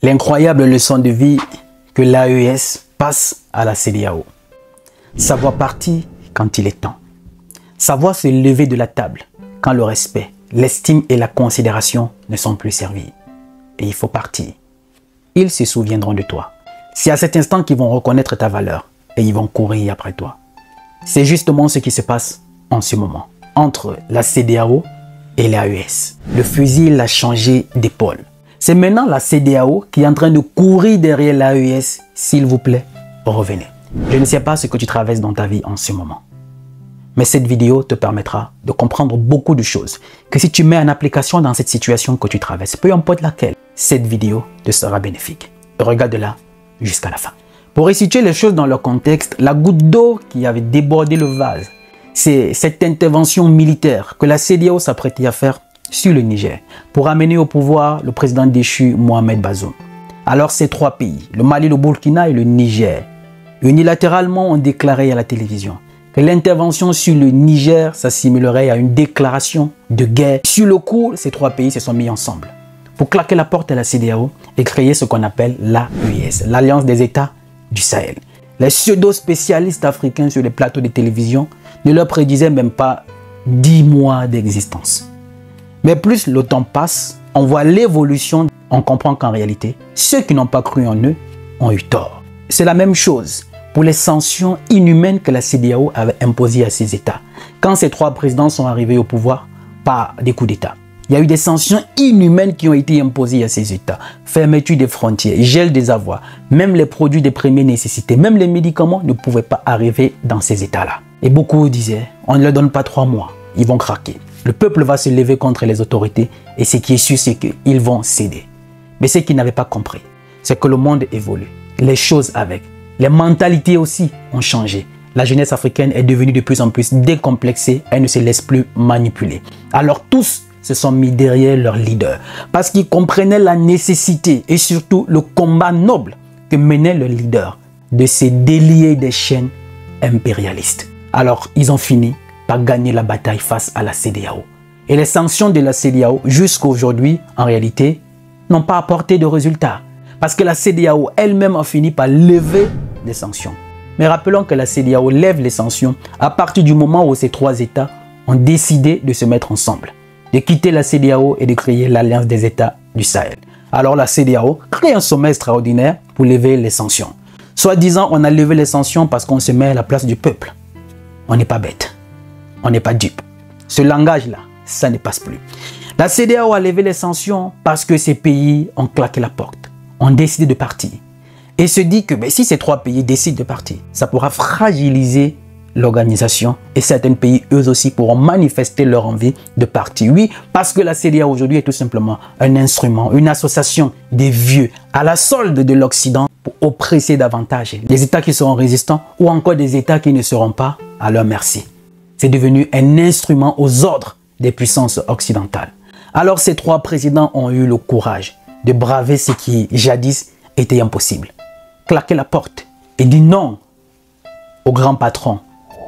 L'incroyable leçon de vie que l'AES passe à la CEDEAO. Savoir partir quand il est temps. Savoir se lever de la table quand le respect, l'estime et la considération ne sont plus servis. Et il faut partir. Ils se souviendront de toi. C'est à cet instant qu'ils vont reconnaître ta valeur et ils vont courir après toi. C'est justement ce qui se passe en ce moment entre la CEDEAO et l'AES. Le fusil a changé d'épaule. C'est maintenant la CEDEAO qui est en train de courir derrière l'AES. S'il vous plaît, revenez. Je ne sais pas ce que tu traverses dans ta vie en ce moment. Mais cette vidéo te permettra de comprendre beaucoup de choses que si tu mets en application dans cette situation que tu traverses, peu importe laquelle, cette vidéo te sera bénéfique. Regarde-la jusqu'à la fin. Pour resituer les choses dans leur contexte, la goutte d'eau qui avait débordé le vase, c'est cette intervention militaire que la CEDEAO s'apprêtait à faire sur le Niger pour amener au pouvoir le président déchu Mohamed Bazoum. Alors ces trois pays, le Mali, le Burkina et le Niger, unilatéralement ont déclaré à la télévision que l'intervention sur le Niger s'assimilerait à une déclaration de guerre. Sur le coup, ces trois pays se sont mis ensemble pour claquer la porte à la CEDEAO et créer ce qu'on appelle l'AES, l'Alliance des États du Sahel. Les pseudo-spécialistes africains sur les plateaux de télévision ne leur prédisaient même pas 10 mois d'existence. Mais plus le temps passe, on voit l'évolution, on comprend qu'en réalité, ceux qui n'ont pas cru en eux ont eu tort. C'est la même chose pour les sanctions inhumaines que la CEDEAO avait imposées à ces États. Quand ces trois présidents sont arrivés au pouvoir par des coups d'État, il y a eu des sanctions inhumaines qui ont été imposées à ces États. Fermeture des frontières, gel des avoirs, même les produits de première nécessité, même les médicaments ne pouvaient pas arriver dans ces États-là. Et beaucoup disaient, on ne leur donne pas 3 mois, ils vont craquer. Le peuple va se lever contre les autorités et ce qui est sûr, c'est qu'ils vont céder. Mais ce qu'ils n'avaient pas compris, c'est que le monde évolue, les choses avec, les mentalités aussi ont changé. La jeunesse africaine est devenue de plus en plus décomplexée, elle ne se laisse plus manipuler. Alors tous se sont mis derrière leur leader parce qu'ils comprenaient la nécessité et surtout le combat noble que menait le leader de se délier des chaînes impérialistes. Alors ils ont fini par gagner la bataille face à la CEDEAO. Et les sanctions de la CEDEAO jusqu'à aujourd'hui, en réalité, n'ont pas apporté de résultats. Parce que la CEDEAO elle-même a fini par lever des sanctions. Mais rappelons que la CEDEAO lève les sanctions à partir du moment où ces trois États ont décidé de se mettre ensemble, de quitter la CEDEAO et de créer l'Alliance des États du Sahel. Alors la CEDEAO crée un sommet extraordinaire pour lever les sanctions. Soit disant, on a levé les sanctions parce qu'on se met à la place du peuple. On n'est pas bête, on n'est pas dupe. Ce langage-là, ça ne passe plus. La CEDEAO a levé les sanctions parce que ces pays ont claqué la porte, ont décidé de partir. Et se dit que si ces trois pays décident de partir, ça pourra fragiliser l'organisation et certains pays, eux aussi, pourront manifester leur envie de partir. Oui, parce que la CEDEAO aujourd'hui est tout simplement un instrument, une association des vieux à la solde de l'Occident pour oppresser davantage les États qui seront résistants ou encore des États qui ne seront pas à leur merci. C'est devenu un instrument aux ordres des puissances occidentales. Alors ces trois présidents ont eu le courage de braver ce qui jadis était impossible. Claquer la porte et dire non au grand patron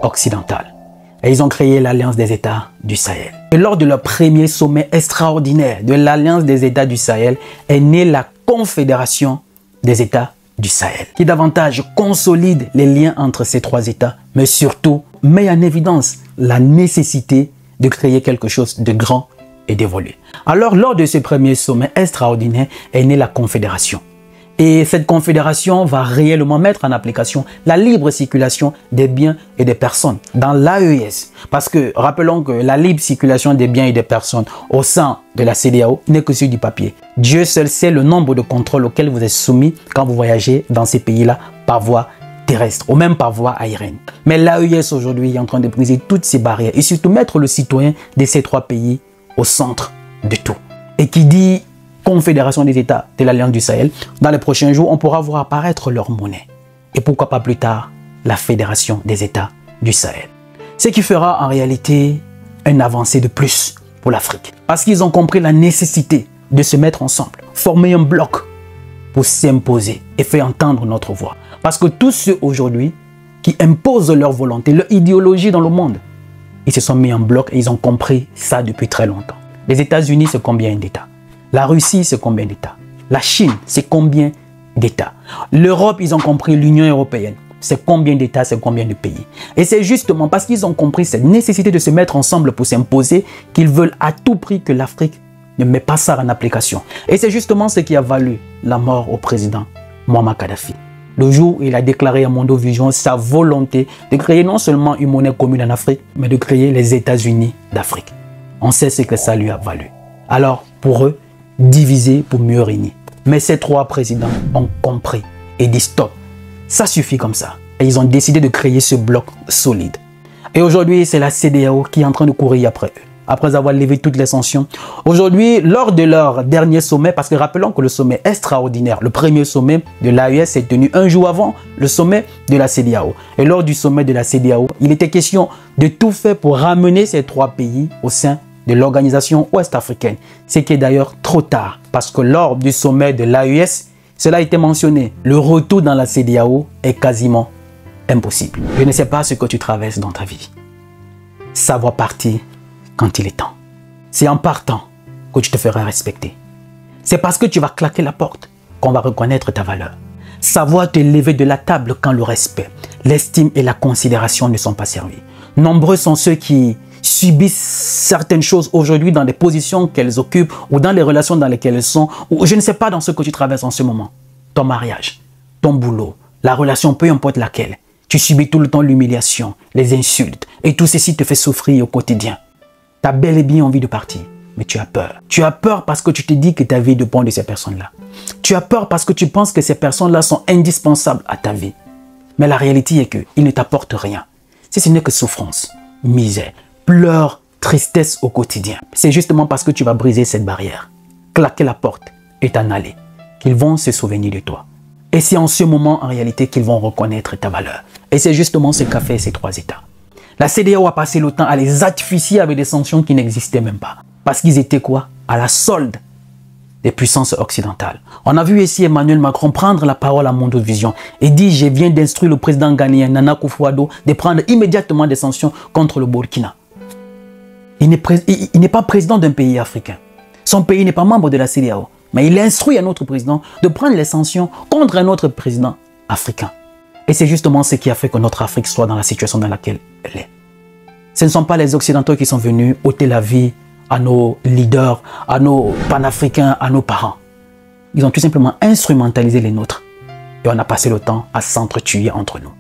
occidental. Et ils ont créé l'Alliance des États du Sahel. Et lors de leur premier sommet extraordinaire de l'Alliance des États du Sahel est née la Confédération des États du Sahel, qui davantage consolide les liens entre ces trois États, mais surtout met en évidence la nécessité de créer quelque chose de grand et d'évoluer. Alors, lors de ce premier sommet extraordinaire est née la Confédération. Et cette confédération va réellement mettre en application la libre circulation des biens et des personnes dans l'AES. Parce que rappelons que la libre circulation des biens et des personnes au sein de la CEDEAO n'est que sur du papier. Dieu seul sait le nombre de contrôles auxquels vous êtes soumis quand vous voyagez dans ces pays-là par voie terrestre ou même par voie aérienne. Mais l'AES aujourd'hui est en train de briser toutes ces barrières et surtout mettre le citoyen de ces trois pays au centre de tout. Et qui dit Confédération des États de l'Alliance du Sahel, dans les prochains jours, on pourra voir apparaître leur monnaie. Et pourquoi pas plus tard, la Fédération des États du Sahel. Ce qui fera en réalité une avancée de plus pour l'Afrique. Parce qu'ils ont compris la nécessité de se mettre ensemble, former un bloc pour s'imposer et faire entendre notre voix. Parce que tous ceux aujourd'hui qui imposent leur volonté, leur idéologie dans le monde, ils se sont mis en bloc et ils ont compris ça depuis très longtemps. Les États-Unis, c'est combien d'États? La Russie, c'est combien d'États? La Chine, c'est combien d'États? L'Europe, ils ont compris, l'Union européenne, c'est combien d'États, c'est combien de pays. Et c'est justement parce qu'ils ont compris cette nécessité de se mettre ensemble pour s'imposer qu'ils veulent à tout prix que l'Afrique ne met pas ça en application. Et c'est justement ce qui a valu la mort au président Muammar Kadhafi. Le jour où il a déclaré à Mondovision sa volonté de créer non seulement une monnaie commune en Afrique, mais de créer les États-Unis d'Afrique. On sait ce que ça lui a valu. Alors, pour eux, diviser pour mieux régner. Mais ces trois présidents ont compris et dit stop. Ça suffit comme ça. Et ils ont décidé de créer ce bloc solide. Et aujourd'hui, c'est la CEDEAO qui est en train de courir après eux, après avoir levé toutes les sanctions. Aujourd'hui, lors de leur dernier sommet, parce que rappelons que le sommet extraordinaire, le premier sommet de l'AES s'est tenu un jour avant le sommet de la CEDEAO. Et lors du sommet de la CEDEAO, il était question de tout faire pour ramener ces trois pays au sein de l'organisation ouest-africaine. Ce qui est d'ailleurs trop tard, parce que lors du sommet de l'AES, cela a été mentionné. Le retour dans la CEDEAO est quasiment impossible. Je ne sais pas ce que tu traverses dans ta vie. Savoir partir quand il est temps. C'est en partant que tu te feras respecter. C'est parce que tu vas claquer la porte qu'on va reconnaître ta valeur. Savoir te lever de la table quand le respect, l'estime et la considération ne sont pas servis. Nombreux sont ceux qui subissent certaines choses aujourd'hui dans les positions qu'elles occupent ou dans les relations dans lesquelles elles sont, ou je ne sais pas dans ce que tu traverses en ce moment. Ton mariage, ton boulot, la relation, peu importe laquelle. Tu subis tout le temps l'humiliation, les insultes et tout ceci te fait souffrir au quotidien. Tu as bel et bien envie de partir, mais tu as peur. Tu as peur parce que tu te dis que ta vie dépend de ces personnes-là. Tu as peur parce que tu penses que ces personnes-là sont indispensables à ta vie. Mais la réalité est qu'ils ne t'apportent rien. Si ce n'est que souffrance, misère, pleurs, tristesse au quotidien. C'est justement parce que tu vas briser cette barrière, claquer la porte et t'en aller, qu'ils vont se souvenir de toi. Et c'est en ce moment, en réalité, qu'ils vont reconnaître ta valeur. Et c'est justement ce qu'a fait ces trois États. La CEDEAO a passé le temps à les artificier avec des sanctions qui n'existaient même pas. Parce qu'ils étaient quoi? À la solde des puissances occidentales. On a vu ici Emmanuel Macron prendre la parole à Mondovision et dire « Je viens d'instruire le président ghanéen Nana Akufo-Addo de prendre immédiatement des sanctions contre le Burkina. » Il n'est pas président d'un pays africain. Son pays n'est pas membre de la CEDEAO. Mais il instruit un autre président de prendre les sanctions contre un autre président africain. Et c'est justement ce qui a fait que notre Afrique soit dans la situation dans laquelle elle est. Ce ne sont pas les Occidentaux qui sont venus ôter la vie à nos leaders, à nos panafricains, à nos parents. Ils ont tout simplement instrumentalisé les nôtres. Et on a passé le temps à s'entretuer entre nous.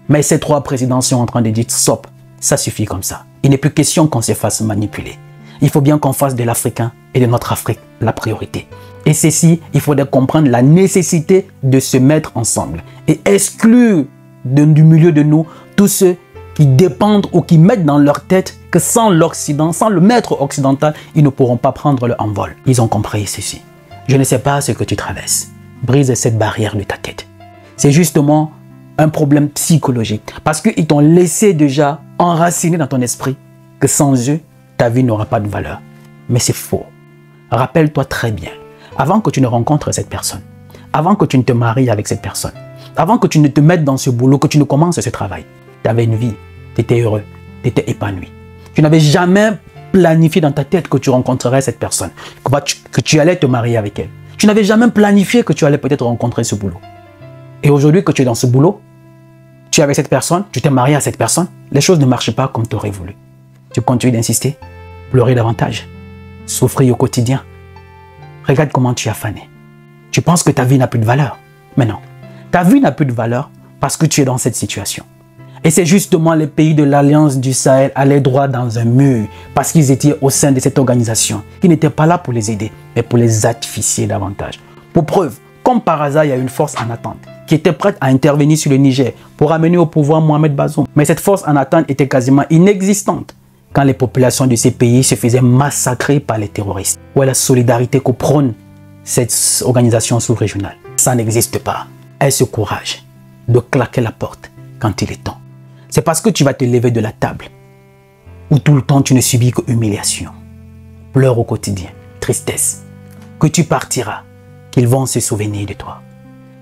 Mais ces trois présidents sont en train de dire « Stop, ça suffit comme ça. Il n'est plus question qu'on se fasse manipuler. Il faut bien qu'on fasse de l'Africain et de notre Afrique la priorité. Et ceci, il faudrait comprendre la nécessité de se mettre ensemble et exclure du milieu de nous tous ceux qui dépendent ou qui mettent dans leur tête que sans l'Occident, sans le maître occidental, ils ne pourront pas prendre le envol. Ils ont compris ceci. Je ne sais pas ce que tu traverses. Brise cette barrière de ta tête. C'est justement un problème psychologique parce qu'ils t'ont laissé déjà enraciner dans ton esprit que sans eux, ta vie n'aura pas de valeur. Mais c'est faux. Rappelle-toi très bien, avant que tu ne rencontres cette personne, avant que tu ne te maries avec cette personne, avant que tu ne te mettes dans ce boulot, que tu ne commences ce travail, tu avais une vie, tu étais heureux, tu étais épanoui. Tu n'avais jamais planifié dans ta tête que tu rencontrerais cette personne, que tu allais te marier avec elle. Tu n'avais jamais planifié que tu allais peut-être rencontrer ce boulot. Et aujourd'hui que tu es dans ce boulot, tu es avec cette personne, tu t'es marié à cette personne, les choses ne marchent pas comme tu aurais voulu. Tu continues d'insister, pleurer davantage, souffrir au quotidien. Regarde comment tu as fané. Tu penses que ta vie n'a plus de valeur. Mais non, ta vie n'a plus de valeur parce que tu es dans cette situation. Et c'est justement les pays de l'Alliance du Sahel allaient droit dans un mur parce qu'ils étaient au sein de cette organisation qui n'était pas là pour les aider, mais pour les artificier davantage. Pour preuve, comme par hasard, il y a une force en attente qui était prête à intervenir sur le Niger pour amener au pouvoir Mohamed Bazoum. Mais cette force en attente était quasiment inexistante quand les populations de ces pays se faisaient massacrer par les terroristes. Où est la solidarité que prône cette organisation sous-régionale? Ça n'existe pas. Aie ce courage de claquer la porte quand il est temps. C'est parce que tu vas te lever de la table où tout le temps tu ne subis que humiliation, pleurs au quotidien, tristesse, que tu partiras, qu'ils vont se souvenir de toi,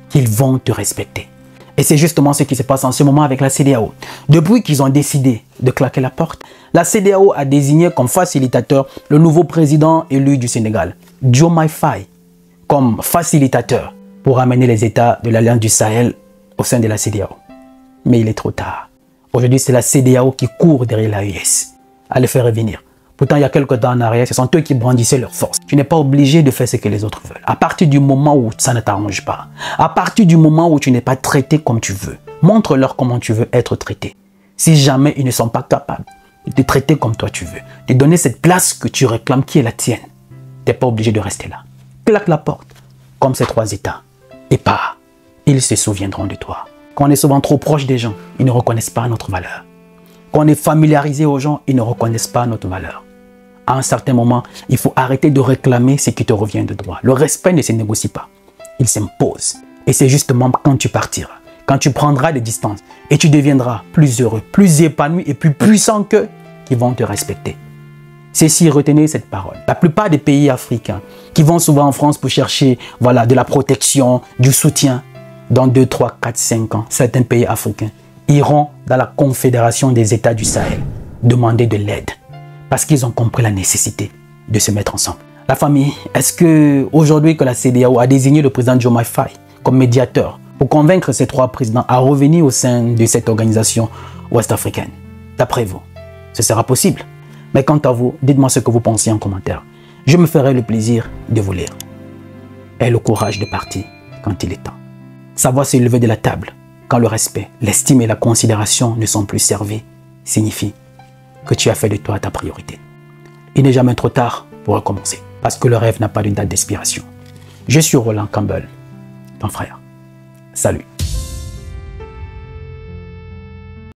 qu'ils vont te respecter. Et c'est justement ce qui se passe en ce moment avec la CEDEAO. Depuis qu'ils ont décidé de claquer la porte, la CEDEAO a désigné comme facilitateur le nouveau président élu du Sénégal, Diomaye Faye, comme facilitateur pour amener les États de l'Alliance du Sahel au sein de la CEDEAO. Mais il est trop tard. Aujourd'hui, c'est la CEDEAO qui court derrière l'AES à les faire revenir. Pourtant, il y a quelques temps en arrière, ce sont eux qui brandissaient leur force. Tu n'es pas obligé de faire ce que les autres veulent. À partir du moment où ça ne t'arrange pas, à partir du moment où tu n'es pas traité comme tu veux, montre-leur comment tu veux être traité. Si jamais ils ne sont pas capables de te traiter comme toi tu veux, de donner cette place que tu réclames qui est la tienne, tu n'es pas obligé de rester là. Claque la porte, comme ces 3 États, et pars. Ils se souviendront de toi. Quand on est souvent trop proche des gens, ils ne reconnaissent pas notre valeur. Quand on est familiarisé aux gens, ils ne reconnaissent pas notre valeur. À un certain moment, il faut arrêter de réclamer ce qui te revient de droit. Le respect ne se négocie pas. Il s'impose. Et c'est justement quand tu partiras, quand tu prendras des distances et tu deviendras plus heureux, plus épanoui et plus puissant qu'eux, qui vont te respecter. Ceci, retenez cette parole. La plupart des pays africains qui vont souvent en France pour chercher de la protection, du soutien, dans 2, 3, 4, 5 ans, certains pays africains iront dans la Confédération des États du Sahel demander de l'aide. Parce qu'ils ont compris la nécessité de se mettre ensemble. La famille, est-ce que aujourd'hui que la CEDEAO a désigné le président Diomaye Faye comme médiateur pour convaincre ces 3 présidents à revenir au sein de cette organisation ouest-africaine? D'après vous, ce sera possible? Mais quant à vous, dites-moi ce que vous pensez en commentaire. Je me ferai le plaisir de vous lire. Aie le courage de partir quand il est temps. Savoir se lever de la table quand le respect, l'estime et la considération ne sont plus servis signifie que tu as fait de toi ta priorité. Il n'est jamais trop tard pour recommencer, parce que le rêve n'a pas de date d'expiration. Je suis Roland Campbell, ton frère. Salut.